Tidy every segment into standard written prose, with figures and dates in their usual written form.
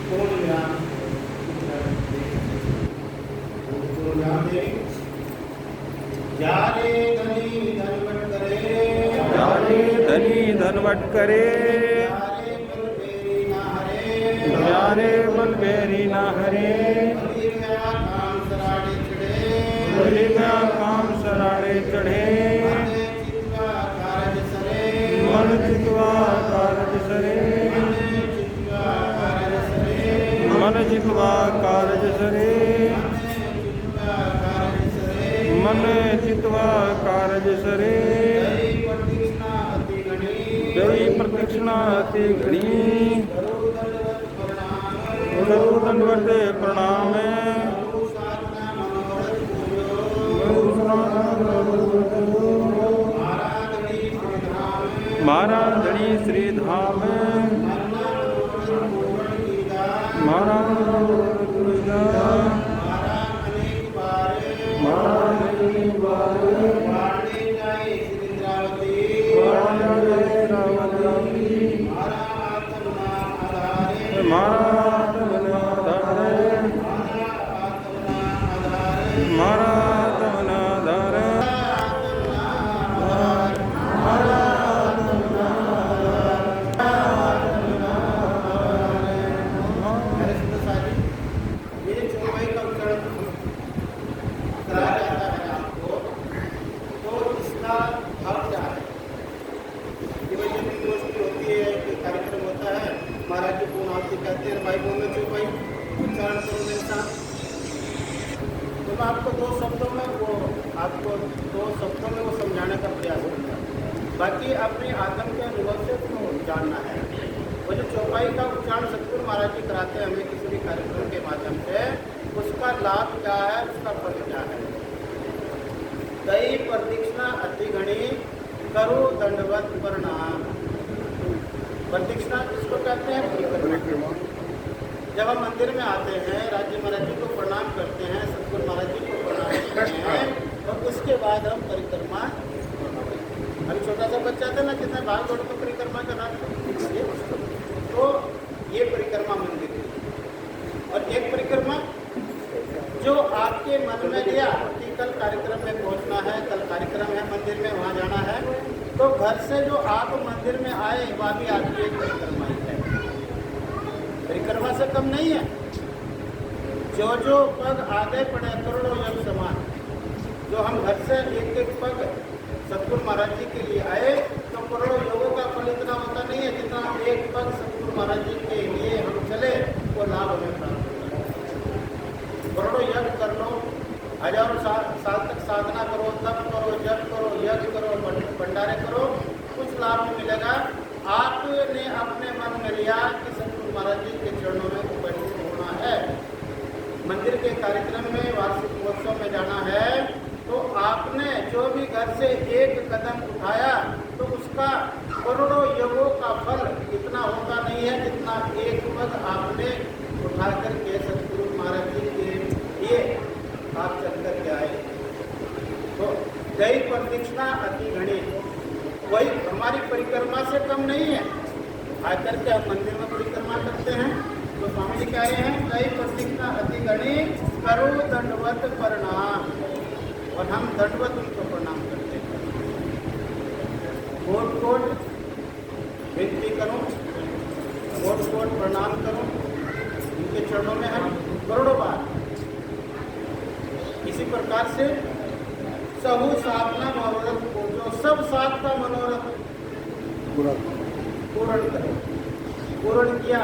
पूर्ण विराम जारे धनी धनवट करे, जारे धनी धनवट करे, जारे बलबेरी ना हरे, जारे बलबेरी ना हरे, काम सराड़े चढ़े, बलि में काम सराड़े चढ़े, मन जितवा कारज सरे, मन जितवा कारज सरे, मन जितवा कारज सरे, जय प्रदक्षिणा अति घनी, करो दंडवत प्रणाम, मारा धनी श्री धाम, मारा महाराज जी पूर्ण आरती कहते हैं, भाई बोलने चो भाई उच्चारण करो मेरे साथ। तो मैं आपको दो शब्दों में वो समझाने का प्रयास करूँगा। बाकी अपने आत्म के अनुभव से तुम्हें जानना है। वो जो चौपाई का उच्चारण सतगुरु महाराज जी कराते हैं हमें किसी भी कार्यक्रम के माध्यम से, उसका लाभ क्या है, उसका फल क्या है। दई प्रदक्षिणा अति घनी, करो दंडवत प्रणाम। प्रदक्षिणा किसको कहते हैं? परिक्रमा। जब हम मंदिर में आते हैं, राज्य महाराज जी को प्रणाम करते हैं, सतगुरु महाराज जी को प्रणाम करते हैं, और उसके बाद हम परिक्रमा। अभी छोटा सा बच्चा था ना, कितना भाग दौड़ को परिक्रमा करना, तो ये परिक्रमा मंदिर की। और एक परिक्रमा जो आपके मन में लिया कि कल कार्यक्रम में पहुंचना है, कल कार्यक्रम है मंदिर में, वहाँ जाना है, तो घर से जो आप मंदिर में आए वह भी आपकी एक परिक्रमा ही है। परिक्रमा से कम नहीं है। जो जो पग आगे पड़े करोड़ों योग समान। जो हम घर से एक एक पग सतगुरु महाराज जी के लिए आए, तो करोड़ों योगों का फल इतना होता नहीं है जितना एक पग सतगुरु महाराज जी के लिए हम चले, वो लाभ हमें प्राप्त होता है। करोड़ों यज्ञ कर लो, हजारों साल तक साधना करो, तप करो, जप करो, यज्ञ करो, भंडारे करो, कुछ लाभ नहीं मिलेगा। आपने अपने मन में लिया कि सतगुरु महाराज जी के चरणों में उपस्थित होना है, मंदिर के कार्यक्रम में, वार्षिक महोत्सव में जाना है, तो आपने जो भी घर से एक कदम उठाया, तो उसका करोड़ों योगों का फल इतना होता नहीं है जितना एक पग आपने उठा करके सतगुरु महाराज जी के लिए आप चल करके आए। तो दई प्रदक्षिणा अति घनी, वही हमारी परिक्रमा से कम नहीं है। आकर के हम मंदिर में परिक्रमा करते हैं, तो स्वामी जी कह रहे हैं दई प्रदक्षिणा अति घनी, करो दंडवत प्रणाम। और हम दंडवत उनको प्रणाम करते हैं। कोट कोट विनती करूं, कोट कोट प्रणाम करूं, उनके चरणों में हम करोड़ों बार। इसी प्रकार से सबू साधना मनोरथ को, जो सब साथ का मनोरथ पूर्ण करो, पूर्ण किया।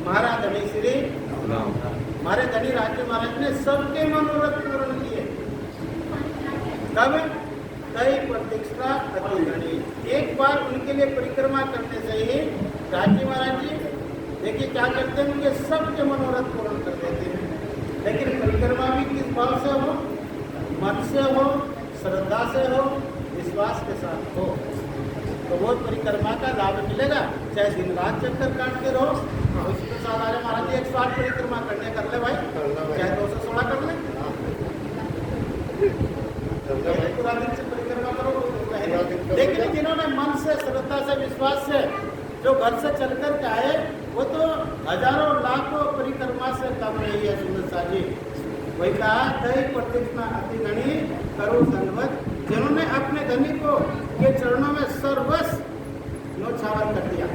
महाराज धनी श्री हमारे धनी राज्य महाराज ने सबके मनोरथ पूर्ण किए। तब दई प्रदक्षिणा अति घनी, एक बार उनके लिए परिक्रमा करने से ही राज्य महाराज जी देखिए क्या करते हैं, उनके सबके मनोरथ पूर्ण कर देते हैं। लेकिन परिक्रमा भी किस भाव से हो? मन से हो, श्रद्धा से हो, विश्वास के साथ हो, तो वो परिक्रमा का लाभ मिलेगा। चाहे दिन रात चक्कर काटते रहो, उसके साथ आ रहे महाराज जी 108 परिक्रमा करने कर ले भाई, चाहे 216 कर ले, पूरा दिन से परिक्रमा करो। लेकिन जिन्होंने मन से, श्रद्धा से, विश्वास से जो घर से चल कर के आए, वो तो हजारों लाखों परिक्रमा से कम नहीं है सुंदर सा जी। वही कहा दही प्रतिष्ठा अति गणी करो दंडवत, जिन्होंने अपने धनी को के चरणों में सर्वस्व न्योछावर कर दिया,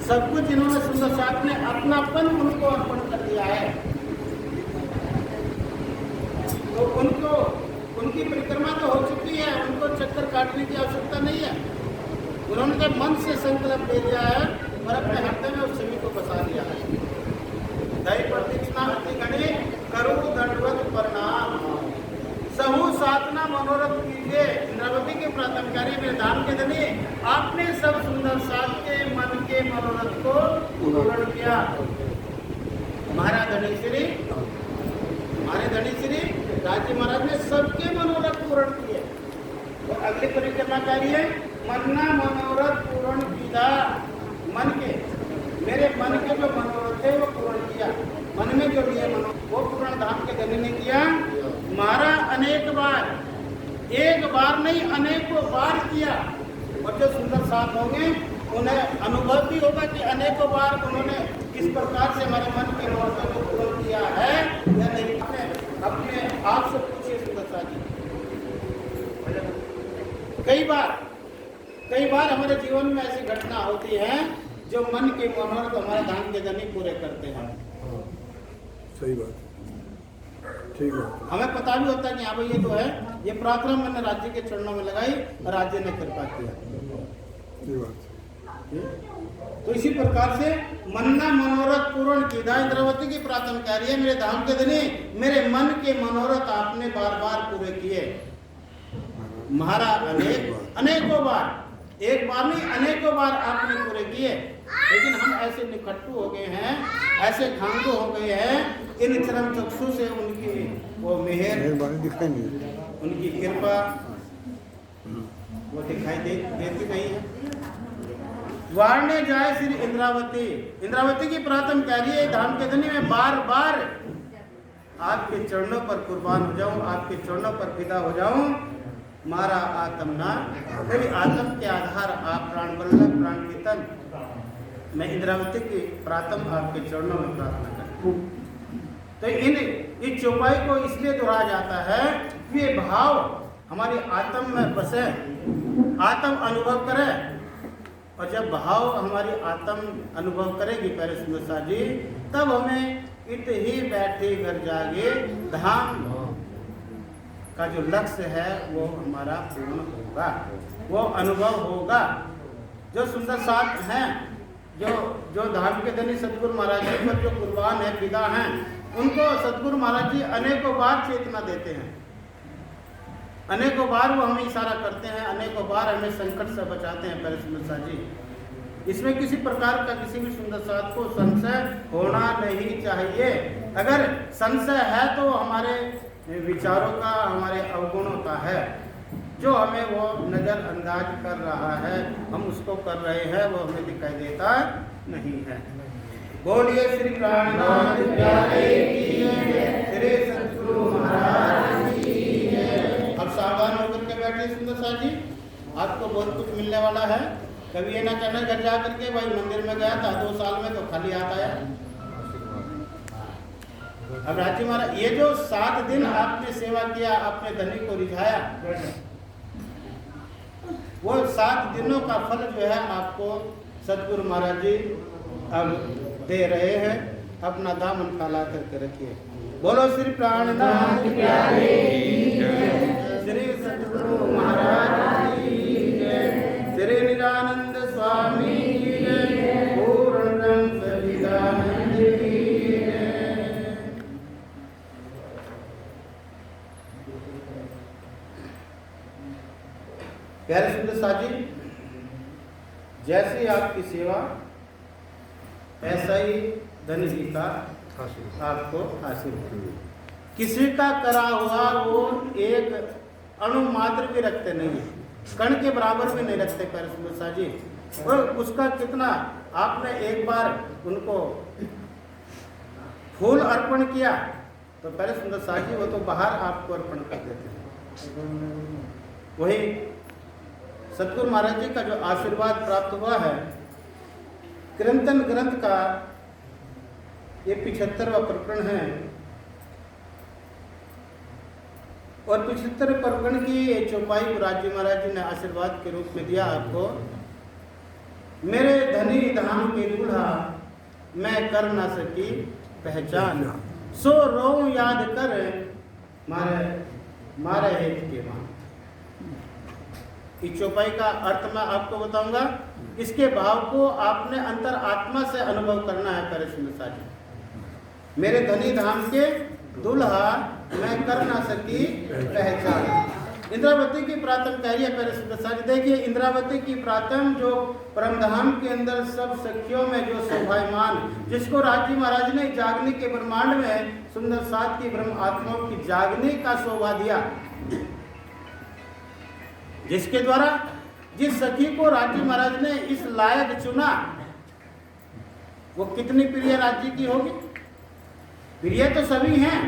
सब कुछ इन्होंने सुंदर साथ में अपनापन उनको अर्पण कर दिया है, तो उनको उनकी परिक्रमा तो हो चुकी है, उनको चक्कर काटने की आवश्यकता नहीं है। उन्होंने जब मन से संकल्प ले लिया है और अपने हृदय में उस छवि को बसा लिया है। दही प्रतिष्ठा अति गणी करो दंडवत प्रणाम, सहु साधना मनोरथ कीजिए। इंद्रावती के प्रातःकारी में धाम के धनी आपने सब सुंदर साथ के मन के मनोरथ को पूर्ण किया। हमारे धनी श्री राजी महाराज ने सबके मनोरथ पूर्ण किए। और अगली परिक्रमा कार्य है मन्ना मनोरथ पूर्ण किया। मन के मेरे मन के जो मनोरथ है वो पूर्ण किया, मन में जो लिए वो पूर्ण धाम के धनी ने किया। मारा अनेक बार, एक बार नहीं अनेकों बार किया। और जो सुंदर साथ होंगे उन्हें अनुभव भी होगा कि अनेकों बार उन्होंने किस प्रकार से हमारे मन के मनोरथ को पूर्ण किया है या नहीं। अपने आप से पूछिए सुंदर साथ जी। कई बार हमारे जीवन में ऐसी घटना होती है जो मन के मनोरथ हमारे धाम के धनी पूरे करते हैं। सही बात, ठीक है। हमें पता भी होता है कि हाँ भाई ये तो है, ये प्रार्थना मैंने राज्य के चरणों में लगाई और राज्य ने कृपा किया। सही बात। तो इसी प्रकार से मन्ना मनोरथ पूर्ण की। इंद्रावती की प्रार्थना क्या रही है, मेरे धाम के धनी मेरे मन के मनोरथ आपने बार बार पूरे किए। महाराज अनेकों बार, एक बार नहीं अनेकों बार आपने पूरे किए। लेकिन हम ऐसे निकट्टू हो गए हैं, ऐसे खांडू हो गए हैं, इन चरम चक्षु से उनकी वो मेहरबानी दिखाई नहीं, उनकी कृपा वो दिखाई देती नहीं है। वारने जाए श्री इंद्रावती की प्रार्थना कह रही है धाम के धनी में बार बार आपके चरणों पर कुर्बान हो जाऊं, आपके चरणों पर फिदा हो जाऊं। मारा आत्म ना, मेरी आत्म के आधार आप प्राण वल्लभ प्राण कीर्तन। मैं इंद्रावती की प्रार्थना आपके चरणों में प्रार्थना करता हूँ। तो इस चौपाई को इसलिए दोहराया जाता है कि ये भाव हमारी आत्म में बसे, आत्म अनुभव करे। और जब भाव हमारी आत्म अनुभव करेगी प्यारे सुंदर सा जी, तब हमें इत ही बैठे घर जागे धाम का जो लक्ष्य है वो हमारा पूर्ण होगा, वो अनुभव होगा। जो सुंदर साथ हैं, जो धाम के धनी सतगुरु महाराज जी पर जो कुर्बान है, पिता हैं, उनको सतगुरु महाराज जी अनेकों बार चेतना देते हैं, अनेकों बार वो हमें इशारा करते हैं, अनेकों बार हमें संकट से बचाते हैं प्यारे सुंदर साथ जी। इसमें किसी प्रकार का किसी भी सुंदर साथ को संशय होना नहीं चाहिए। अगर संशय है तो हमारे विचारों का, हमारे अवगुणों का है, जो हमें वो नजरअंदाज कर रहा है, हम उसको कर रहे हैं, वो हमें दिखाई देता नहीं है। बोलिए श्री प्राणनाथ प्यारे की जय, श्री सतगुरु महाराज की जय। अब सावधान होकर के बैठे सुंदर सा जी, आपको बहुत कुछ मिलने वाला है। कभी ये ना कहना घर जा करके भाई मंदिर में गया था 2 साल में तो खाली आता है। अब राजी महाराज ये जो 7 दिन आपने सेवा किया, आपने धनी को रिझाया, वो 7 दिनों का फल जो है आपको सतगुरु महाराज जी अब दे रहे हैं। अपना दामन फैला करके रखिए। बोलो श्री प्राणनाथ प्यारे की जय, श्री सतगुरु महाराज की जय, श्री निजानंद स्वामी की जय, पूर्ण ब्रह्म सच्चिदानंद की जय। प्यारे सुंदर साथ जी, जैसी आपकी सेवा ऐसा ही धनी जी का आपको हासिल होगा। किसी का करा हुआ वो एक अणु मात्र भी रखते नहीं है, कण के बराबर भी नहीं रखते प्यारे सुंदर साथ जी। और उसका कितना आपने एक बार उनको फूल अर्पण किया तो प्यारे सुंदर साथ जी वो तो बाहर आपको अर्पण कर देते हैं। वही सतगुरु महाराज जी का जो आशीर्वाद प्राप्त हुआ है कीर्तन ग्रंथ का ये 75वां प्रकरण है और 75वें प्रकरण की चौपाई को राज्य महाराज जी ने आशीर्वाद के रूप में दिया आपको। मेरे धनी धाम के दूल्हा मैं कर ना सकी पहचान, सो रो याद कर मारे मारे हित के मान। इस चौपाई का अर्थ मैं आपको बताऊंगा, इसके भाव को आपने अंतर आत्मा से अनुभव करना है। प्यारे सुंदर साजी, मेरे धनी धाम के दूल्हा मैं कर ना सकी पहचान। इंद्रावती की प्रातम कह रही है प्यारे सुंदर साजी। देखिए इंद्रावती की प्रातम जो परमधाम के अंदर सब सखियों में जो शोभायमान, जिसको राज्य महाराज ने जागने के ब्रह्मांड में सुंदर सात की ब्रह्म आत्माओं की जागने का शोभा दिया, जिसके द्वारा जिस सखी को राज्य महाराज ने इस लायक चुना, वो कितनी प्रिय राज्य की होगी। प्रिय तो सभी हैं,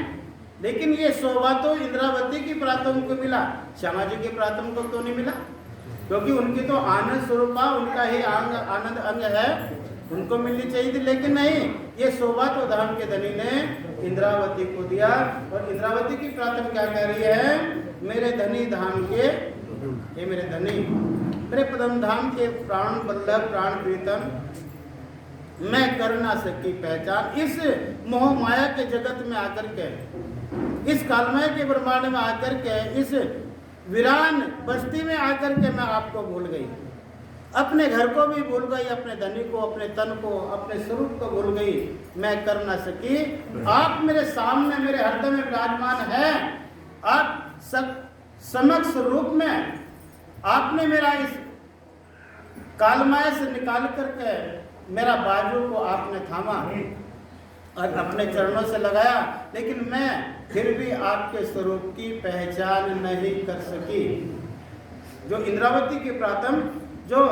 लेकिन ये शोभा तो इंद्रावती की प्रातम को मिला, श्यामा जी के प्रातम को तो नहीं मिला, क्योंकि उनकी तो आनंद स्वरूपा, उनका ही अंग आनंद अंग है, उनको मिलनी चाहिए थी। लेकिन नहीं, ये शोभा तो धाम के धनी ने इंद्रावती को दिया। और इंद्रावती की प्रातम क्या कह रही है, मेरे धनी धाम के, ये मेरे धनी, मेरे पदम धाम के प्राण बल्लभ प्राण प्रीतम, मैं कर ना सकी पहचान। इस मोह माया के जगत में आकर के, इस कालमय के ब्रह्मांड में आकर के, इस वीरान बस्ती में आकर के मैं आपको भूल गई, अपने घर को भी भूल गई, अपने धनी को, अपने तन को, अपने स्वरूप को भूल गई, मैं कर ना सकी। आप मेरे सामने मेरे हृदय में विराजमान है, आप समक्ष रूप में आपने मेरा इस कालमय से निकाल करके मेरा बाजू को आपने थामा और अपने चरणों से लगाया, लेकिन मैं फिर भी आपके स्वरूप की पहचान नहीं कर सकी। जो इंद्रावती की प्रातम, जो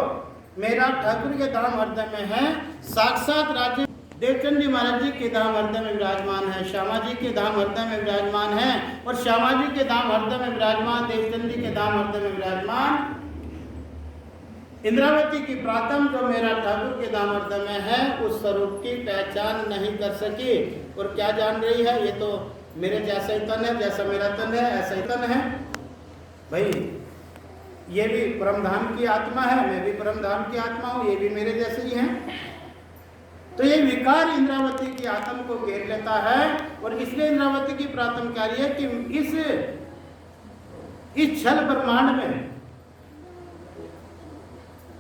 मेरा ठाकुर के धाम हृदय में है, साक्षात राज्य देवचंद जी महाराज जी के धाम हृदय में विराजमान है, श्यामा जी के धाम हृदय में विराजमान है, और श्यामा जी के धाम हृदय में विराजमान, देवचंद जी के धाम हृदय में विराजमान इंद्रावती की प्रातम जो मेरा ठाकुर के धाम हृदय में है, उस स्वरूप की पहचान नहीं कर सकी। और क्या जान रही है, ये तो मेरे जैसा ही तन है, जैसा मेरा तन है ऐसा ही तन है। भाई ये भी परमधाम की आत्मा है, मैं भी परमधाम की आत्मा हूँ, ये भी मेरे जैसे ही हैं। तो ये विकार इंद्रावती की आत्म को घेर लेता है, और इसलिए इंद्रावती की प्रातम कार्य है कि इस छल ब्रह्मांड में,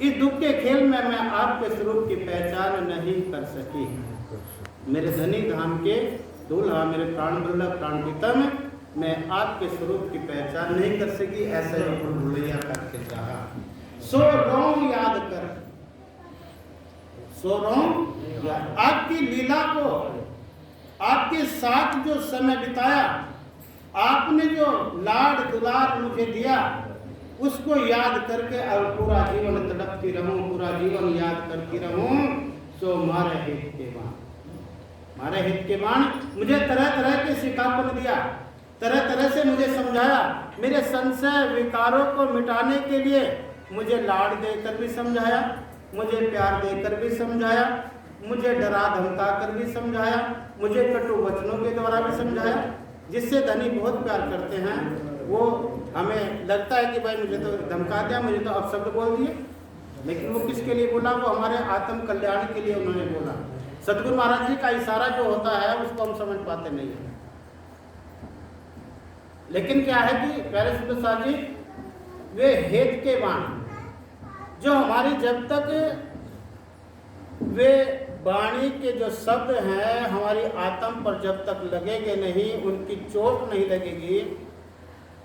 इस दुख के खेल में मैं आपके स्वरूप की पहचान नहीं कर सकी। मेरे धनी धाम के दूल्हा, मेरे प्राण बल्लभ प्राण प्रीतम, मैं आपके स्वरूप की पहचान नहीं कर सकी। ऐसा ही भूलैया करके चाहा, सो रो याद कर, सो रो आपकी लीला को, आपके साथ जो समय बिताया, आपने जो लाड दुलार मुझे दिया, उसको याद करके अब पूरा जीवन तड़पती रहूं, पूरा जीवन याद करती रहूं। सो मारे हित के बाण, मारे हित के बाण, मुझे तरह तरह के सिखापन दिया, तरह तरह से मुझे समझाया, मेरे संशय विकारों को मिटाने के लिए मुझे लाड देकर भी समझाया, मुझे प्यार देकर भी समझाया, मुझे डरा धमका कर भी समझाया, मुझे कटु वचनों के द्वारा भी समझाया। जिससे धनी बहुत प्यार करते हैं, वो हमें लगता है कि भाई मुझे तो धमका दिया, मुझे तो अपशब्द बोल दिए, लेकिन वो किसके लिए बोला, वो हमारे आत्म कल्याण के लिए उन्होंने बोला। सतगुरु महाराज जी का इशारा जो होता है उसको हम समझ पाते नहीं है। लेकिन क्या है कि प्यारे सुंदर साहब जी, वे हेत के बाण जो हमारी, जब तक वे वाणी के जो शब्द हैं हमारी आत्म पर जब तक लगेंगे नहीं, उनकी चोट नहीं लगेगी,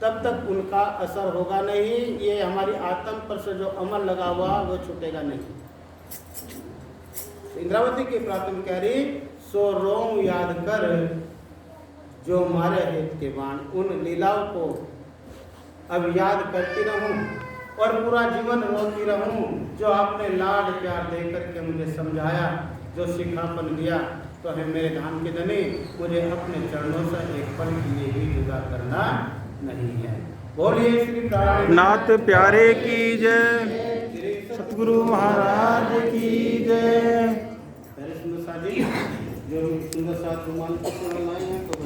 तब तक उनका असर होगा नहीं। ये हमारी आत्म पर से जो अमल लगा हुआ वो छूटेगा नहीं। इंद्रावती की प्रातम कह रही, सो रोम याद कर जो मारे हित के बाण, उन लीलाओं को अब याद करती रहूं और पूरा जीवन रोती रहूं, जो आपने लाड प्यार दे करके मुझे समझाया, जो सिखापन दिया। तो है मेरे धाम के धनी, मुझे अपने चरणों से एक पल के लिए भी जुदा करना नहीं है। बोलिए श्री प्राण नाथ प्यारे की जय। सतगुरु महाराज की जय। पहले सुंदर सा जी जो सुंदर सा रुमाल लाए हैं तो